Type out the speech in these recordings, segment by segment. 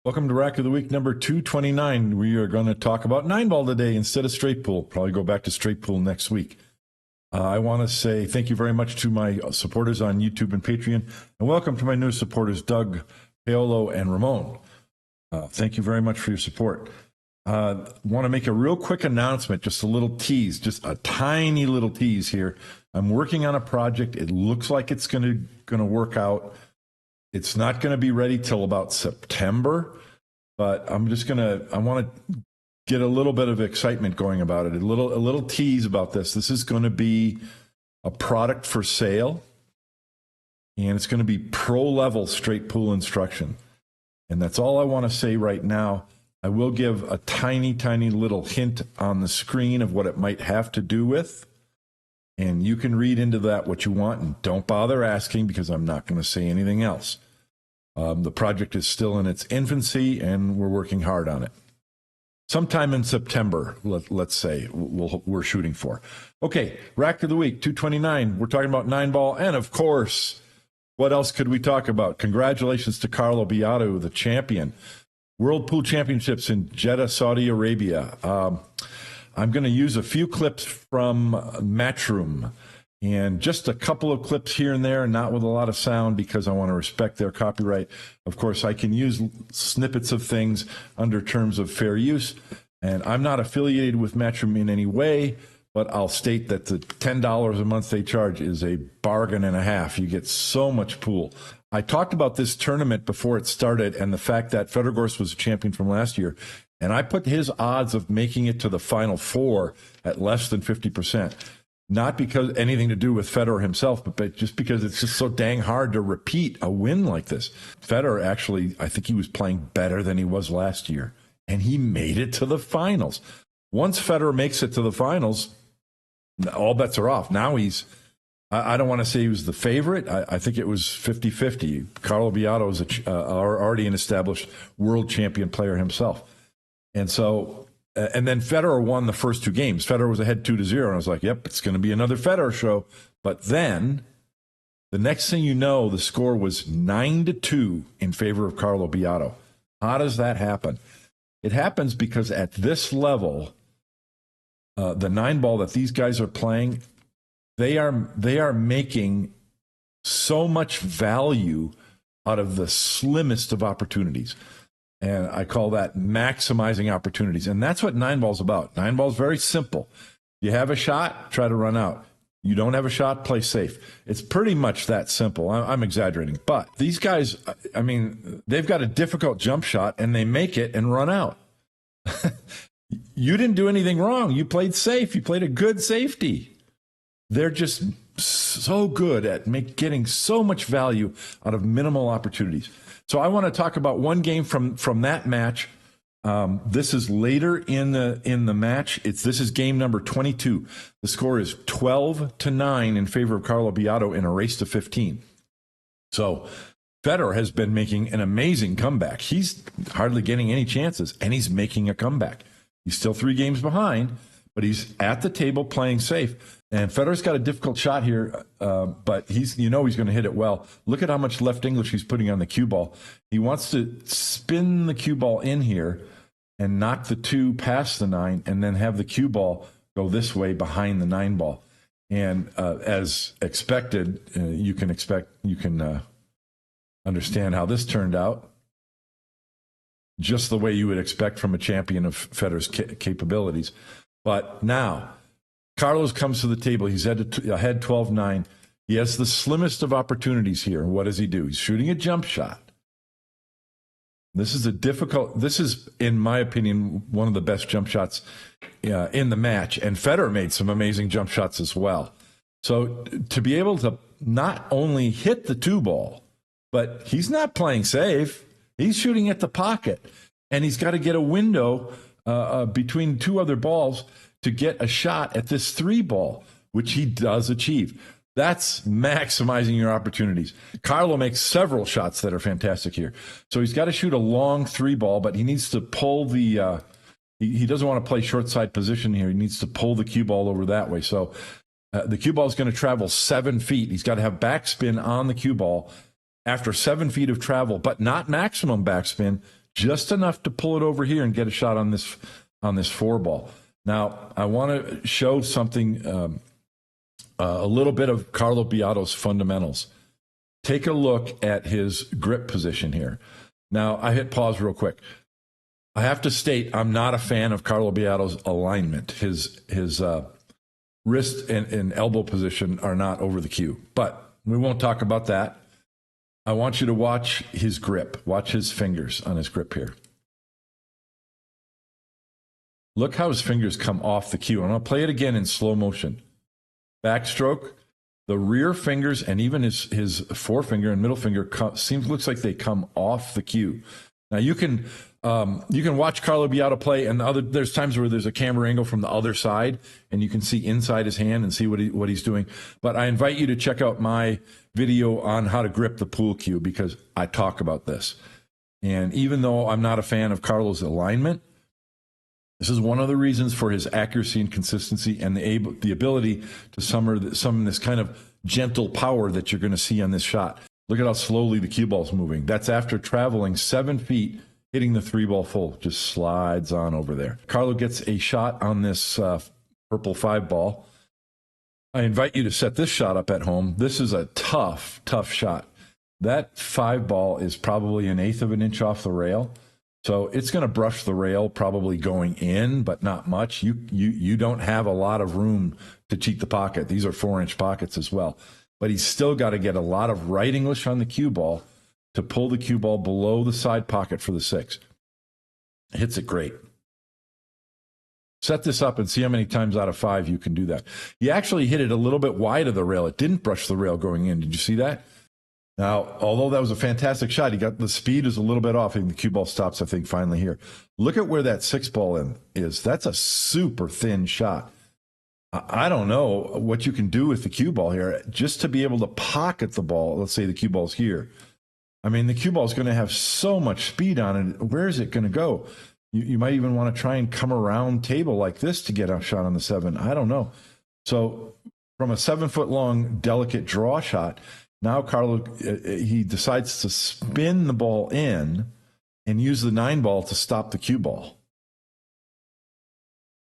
Welcome to Rack of the Week number 229. We are going to talk about Nineball today instead of straight pool. Probably go back to straight pool next week. I want to say thank you very much to my supporters on YouTube and Patreon, and welcome to my new supporters, Doug, Paolo, and Ramon. Thank you very much for your support. Want to make a real quick announcement, just a little tease, just a tiny little tease here. I'm working on a project. It looks like it's going to work out. It's not going to be ready till about September, but I want to get a little bit of excitement going about it. A little tease about this. This is going to be a product for sale, and it's going to be pro level straight pool instruction. And that's all I want to say right now. I will give a tiny little hint on the screen of what it might have to do with. And you can read into that what you want, and don't bother asking because I'm not going to say anything else. The project is still in its infancy, and we're working hard on it. Sometime in September, let's say, we're shooting for. Okay, Rack of the Week, 229. We're talking about Nineball, and of course, what else could we talk about? Congratulations to Carlo Biado, the champion. World Pool Championships in Jeddah, Saudi Arabia. I'm going to use a few clips from Matchroom and just a couple of clips here and there, not with a lot of sound because I want to respect their copyright. Of course, I can use snippets of things under terms of fair use, and I'm not affiliated with Matchroom in any way, but I'll state that the $10 a month they charge is a bargain and a half. You get so much pool. I talked about this tournament before it started and the fact that Federgorst was a champion from last year, and I put his odds of making it to the Final Four at less than 50%. Not because anything to do with Federer himself, but just because it's just so dang hard to repeat a win like this. Federer actually, I think he was playing better than he was last year, and he made it to the finals. Once Federer makes it to the finals, all bets are off. Now I don't want to say he was the favorite. I think it was 50-50. Carlo Biado is already an established world champion player himself. And so, and then Federer won the first two games. Federer was ahead 2-0, and I was like, yep, it's going to be another Federer show. But then, the next thing you know, the score was 9-2 in favor of Carlo Biado. How does that happen? It happens because at this level, the Nineball that these guys are playing, they are making so much value out of the slimmest of opportunities. And I call that maximizing opportunities. And that's what Nineball's about. Nineball's very simple. You have a shot, try to run out. You don't have a shot, play safe. It's pretty much that simple. I'm exaggerating. But these guys, I mean, they've got a difficult jump shot, and they make it and run out. You didn't do anything wrong. You played safe. You played a good safety. They're just so good at getting so much value out of minimal opportunities. So I want to talk about one game from that match. This is later in the match. This is game number 22. The score is 12-9 in favor of Carlo Biado in a race to 15. So Federer has been making an amazing comeback. He's hardly getting any chances, and he's making a comeback. He's still 3 games behind, but he's at the table playing safe. And Federer's got a difficult shot here, but he's going to hit it well. Look at how much left English he's putting on the cue ball. He wants to spin the cue ball in here and knock the 2 past the 9, and then have the cue ball go this way behind the 9 ball. And as expected, you can understand how this turned out. Just the way you would expect from a champion of Federer's capabilities. But now, Carlos comes to the table. He's ahead 12-9. He has the slimmest of opportunities here. What does he do? He's shooting a jump shot. This is, in my opinion, one of the best jump shots in the match. And Federer made some amazing jump shots as well. So to be able to not only hit the 2 ball, but he's not playing safe. He's shooting at the pocket. And he's got to get a window between 2 other balls to get a shot at this 3 ball, which he does achieve. That's maximizing your opportunities. Carlo makes several shots that are fantastic here. So he's got to shoot a long 3 ball, but he needs to pull the he doesn't want to play short side position here. He needs to pull the cue ball over that way. So the cue ball is going to travel 7 feet. He's got to have backspin on the cue ball after 7 feet of travel, but not maximum backspin, just enough to pull it over here and get a shot on this 4 ball. Now, I want to show something, a little bit of Carlo Biado's fundamentals. Take a look at his grip position here. Now, I hit pause real quick. I have to state I'm not a fan of Carlo Biado's alignment. His wrist and elbow position are not over the cue. But we won't talk about that. I want you to watch his grip. Watch his fingers on his grip here. Look how his fingers come off the cue. And I'll play it again in slow motion. Backstroke, the rear fingers and even his forefinger and middle finger looks like they come off the cue. Now you can watch Carlo Biado play, and there's times where there's a camera angle from the other side, and you can see inside his hand and see what he's doing. But I invite you to check out my video on how to grip the pool cue, because I talk about this. And even though I'm not a fan of Carlo's alignment, this is one of the reasons for his accuracy and consistency and the ability to summon this kind of gentle power that you're going to see on this shot. Look at how slowly the cue ball's moving. That's after traveling 7 feet, hitting the 3 ball full. Just slides on over there. Carlo gets a shot on this purple 5 ball. I invite you to set this shot up at home. This is a tough, tough shot. That 5 ball is probably 1/8 of an inch off the rail. So it's going to brush the rail, probably going in, but not much. You don't have a lot of room to cheat the pocket. These are 4-inch pockets as well. But he's still got to get a lot of right English on the cue ball to pull the cue ball below the side pocket for the 6. Hits it great. Set this up and see how many times out of 5 you can do that. He actually hit it a little bit wide of the rail. It didn't brush the rail going in. Did you see that? Now, although that was a fantastic shot, he got the speed is a little bit off, and the cue ball stops, I think, finally here. Look at where that 6 ball is. That's a super thin shot. I don't know what you can do with the cue ball here just to be able to pocket the ball. Let's say the cue ball's here. I mean, the cue ball is going to have so much speed on it. Where is it going to go? You might even want to try and come around table like this to get a shot on the 7. I don't know. So from a 7-foot-long, delicate draw shot, now Carlo, he decides to spin the ball in and use the 9 ball to stop the cue ball.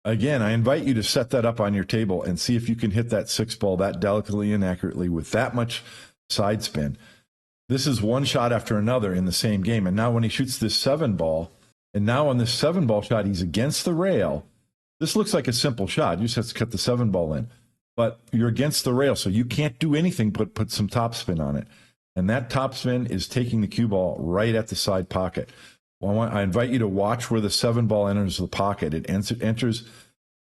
Again, I invite you to set that up on your table and see if you can hit that 6 ball that delicately and accurately with that much side spin. This is one shot after another in the same game. And now when he shoots this 7 ball, and now on this 7 ball shot, he's against the rail. This looks like a simple shot. You just have to cut the 7 ball in. But you're against the rail, so you can't do anything but put some topspin on it. And that topspin is taking the cue ball right at the side pocket. Well, I invite you to watch where the 7 ball enters the pocket. It enters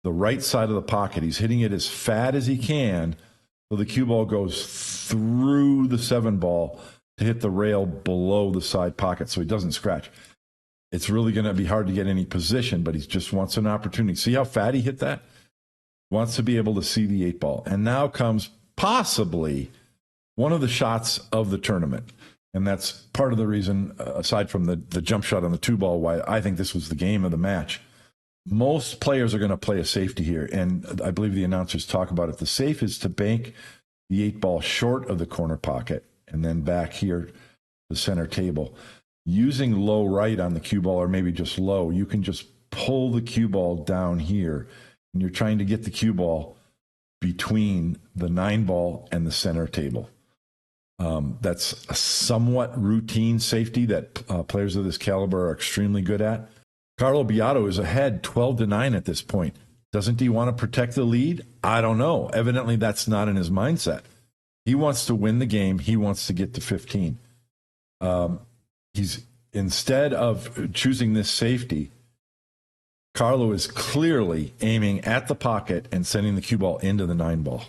the right side of the pocket. He's hitting it as fat as he can, so the cue ball goes through the 7 ball to hit the rail below the side pocket so he doesn't scratch. It's really going to be hard to get any position, but he just wants an opportunity. See how fat he hit that? Wants to be able to see the 8 ball. And now comes possibly one of the shots of the tournament. And that's part of the reason, aside from the jump shot on the 2 ball, why I think this was the game of the match. Most players are going to play a safety here. And I believe the announcers talk about it. The safe is to bank the 8 ball short of the corner pocket and then back here, the center table. Using low right on the cue ball, or maybe just low, you can just pull the cue ball down here. And you're trying to get the cue ball between the 9 ball and the center table. That's a somewhat routine safety that players of this caliber are extremely good at. Carlo Biado is ahead 12-9 at this point. Doesn't he want to protect the lead? I don't know. Evidently, that's not in his mindset. He wants to win the game. He wants to get to 15. He's instead of choosing this safety, Carlo is clearly aiming at the pocket and sending the cue ball into the 9 ball.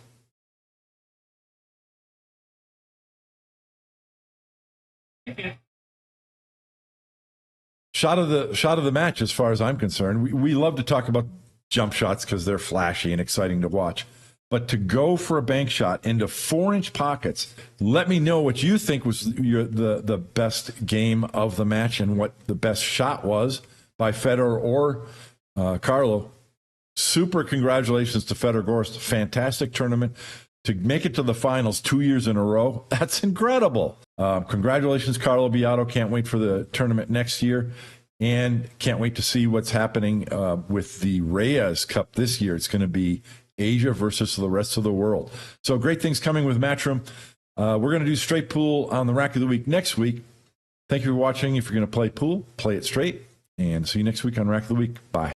Shot of the match, as far as I'm concerned. We love to talk about jump shots because they're flashy and exciting to watch. But to go for a bank shot into 4-inch pockets, let me know what you think was the best game of the match and what the best shot was by Federer or Carlo. Super congratulations to Federer Gorst. Fantastic tournament. To make it to the finals 2 years in a row, that's incredible. Congratulations, Carlo Biado. Can't wait for the tournament next year. And can't wait to see what's happening with the Reyes Cup this year. It's going to be Asia versus the rest of the world. So great things coming with Matchroom. We're going to do straight pool on the Rack of the Week next week. Thank you for watching. If you're going to play pool, play it straight. And see you next week on Rack of the Week. Bye.